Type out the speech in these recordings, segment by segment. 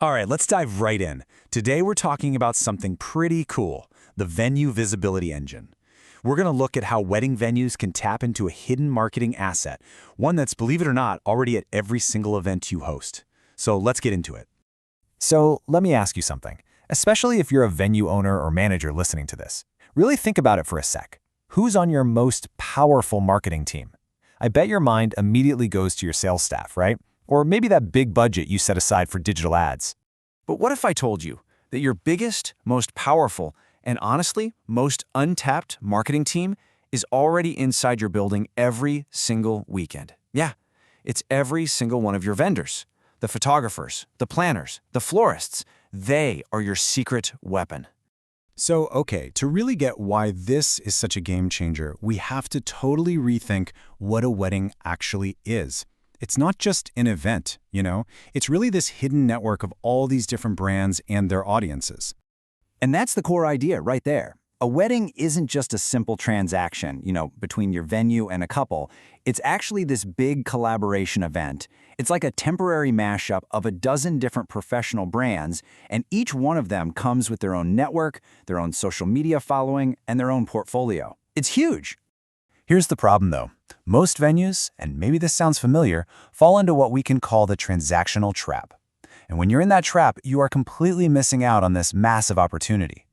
All right, let's dive right in. Today we're talking about something pretty cool, the Venue Visibility Engine. We're going to look at how wedding venues can tap into a hidden marketing asset, one that's, believe it or not, already at every single event you host. So let's get into it. So let me ask you something, especially if you're a venue owner or manager listening to this. Really think about it for a sec. Who's on your most powerful marketing team? I bet your mind immediately goes to your sales staff, right? Or maybe that big budget you set aside for digital ads. But what if I told you that your biggest, most powerful, and honestly, most untapped marketing team is already inside your building every single weekend? Yeah, it's every single one of your vendors. The photographers, the planners, the florists, they are your secret weapon. So, okay, to really get why this is such a game changer, we have to totally rethink what a wedding actually is. It's not just an event, It's really this hidden network of all these different brands and their audiences. And that's the core idea right there. A wedding isn't just a simple transaction, between your venue and a couple. It's actually this big collaboration event. It's like a temporary mashup of a dozen different professional brands, and each one of them comes with their own network, their own social media following, and their own portfolio. It's huge. Here's the problem, though. Most venues, and maybe this sounds familiar, fall into what we can call the transactional trap. And when you're in that trap, you are completely missing out on this massive opportunity.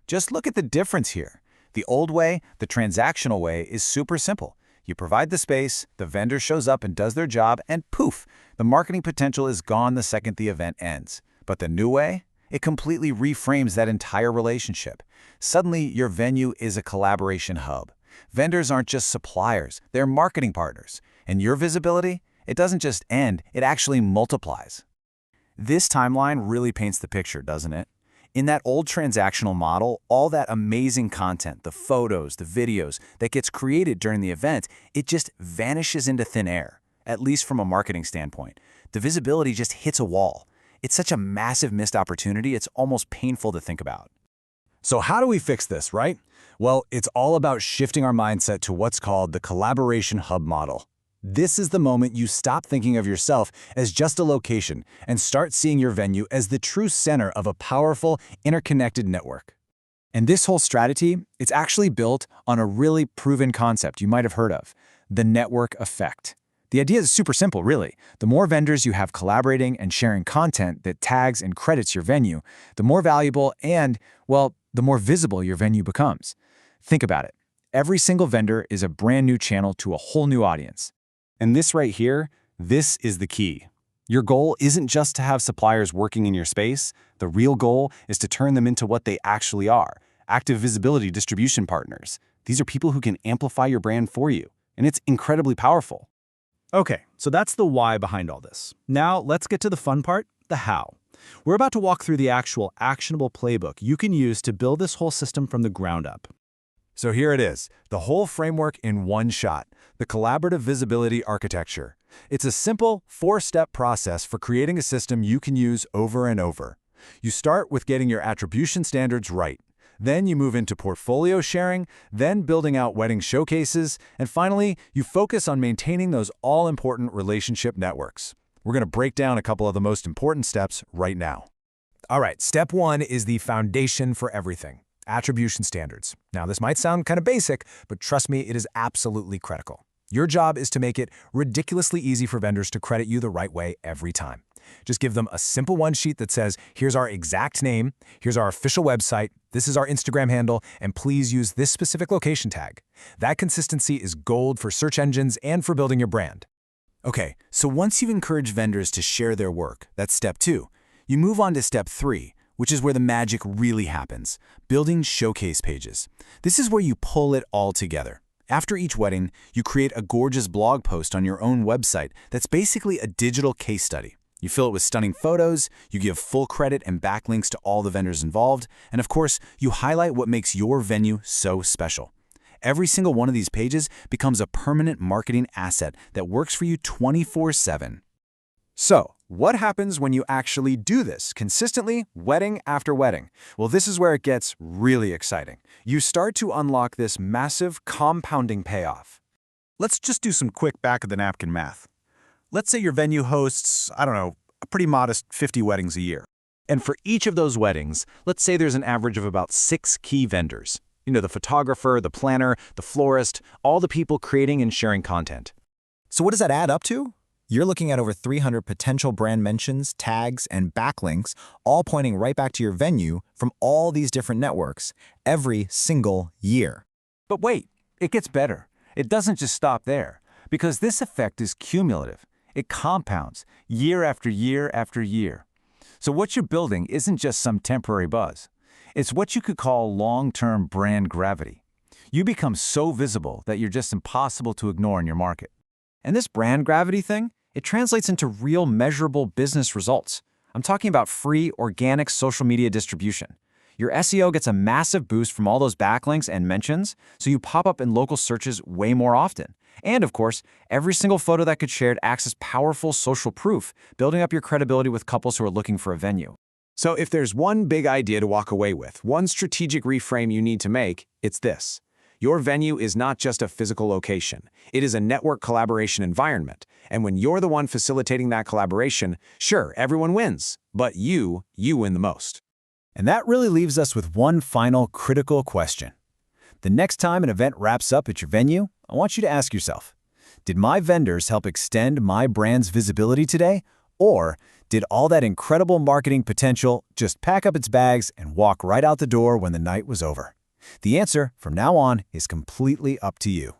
Just look at the difference here. The old way, the transactional way, is super simple. You provide the space, the vendor shows up and does their job, and poof, the marketing potential is gone the second the event ends. But the new way? It completely reframes that entire relationship. Suddenly, your venue is a collaboration hub. Vendors aren't just suppliers, they're marketing partners. And your visibility? It doesn't just end, it actually multiplies. This timeline really paints the picture, doesn't it? In that old transactional model, all that amazing content, the photos, the videos that gets created during the event, it just vanishes into thin air, at least from a marketing standpoint. The visibility just hits a wall. It's such a massive missed opportunity, it's almost painful to think about. So how do we fix this, right? Well, it's all about shifting our mindset to what's called the collaboration hub model. This is the moment you stop thinking of yourself as just a location and start seeing your venue as the true center of a powerful, interconnected network. And this whole strategy, it's actually built on a really proven concept you might have heard of, the network effect. The idea is super simple, really. The more vendors you have collaborating and sharing content that tags and credits your venue, the more valuable and, well, the more visible your venue becomes. Think about it. Every single vendor is a brand new channel to a whole new audience. And this right here, this is the key. Your goal isn't just to have suppliers working in your space. The real goal is to turn them into what they actually are, active visibility distribution partners. These are people who can amplify your brand for you, and it's incredibly powerful. Okay, so that's the why behind all this. Now let's get to the fun part, the how. We're about to walk through the actual actionable playbook you can use to build this whole system from the ground up. So here it is, the whole framework in one shot, the collaborative visibility architecture. It's a simple, four-step process for creating a system you can use over and over. You start with getting your attribution standards right. Then you move into portfolio sharing, then building out wedding showcases, and finally, you focus on maintaining those all-important relationship networks. We're going to break down a couple of the most important steps right now. All right, step one is the foundation for everything. Attribution standards. Now, this might sound kind of basic, but trust me, it is absolutely critical. Your job is to make it ridiculously easy for vendors to credit you the right way every time. Just give them a simple one-sheet that says, here's our exact name, here's our official website, this is our Instagram handle, and please use this specific location tag. That consistency is gold for search engines and for building your brand. Okay, so once you've encouraged vendors to share their work, that's step two, you move on to step three, which is where the magic really happens, building showcase pages. This is where you pull it all together. After each wedding, you create a gorgeous blog post on your own website that's basically a digital case study. You fill it with stunning photos, you give full credit and backlinks to all the vendors involved, and of course, you highlight what makes your venue so special. Every single one of these pages becomes a permanent marketing asset that works for you 24/7. So, what happens when you actually do this consistently, wedding after wedding? Well, this is where it gets really exciting. You start to unlock this massive compounding payoff. Let's just do some quick back-of-the-napkin math. Let's say your venue hosts, a pretty modest 50 weddings a year. And for each of those weddings, let's say there's an average of about 6 key vendors. The photographer, the planner, the florist, all the people creating and sharing content. So what does that add up to? You're looking at over 300 potential brand mentions, tags, and backlinks, all pointing right back to your venue from all these different networks every single year. But wait, it gets better. It doesn't just stop there, because this effect is cumulative. It compounds year after year after year. So what you're building isn't just some temporary buzz. It's what you could call long-term brand gravity. You become so visible that you're just impossible to ignore in your market. And this brand gravity thing, it translates into real measurable business results. I'm talking about free, organic social media distribution. Your SEO gets a massive boost from all those backlinks and mentions, so you pop up in local searches way more often. And of course, every single photo that gets shared acts as powerful social proof, building up your credibility with couples who are looking for a venue. So if there's one big idea to walk away with, one strategic reframe you need to make, it's this. Your venue is not just a physical location. It is a network collaboration environment. And when you're the one facilitating that collaboration, sure, everyone wins, but you win the most. And that really leaves us with one final critical question. The next time an event wraps up at your venue, I want you to ask yourself, did my vendors help extend my brand's visibility today? Or did all that incredible marketing potential just pack up its bags and walk right out the door when the night was over? The answer, from now on, is completely up to you.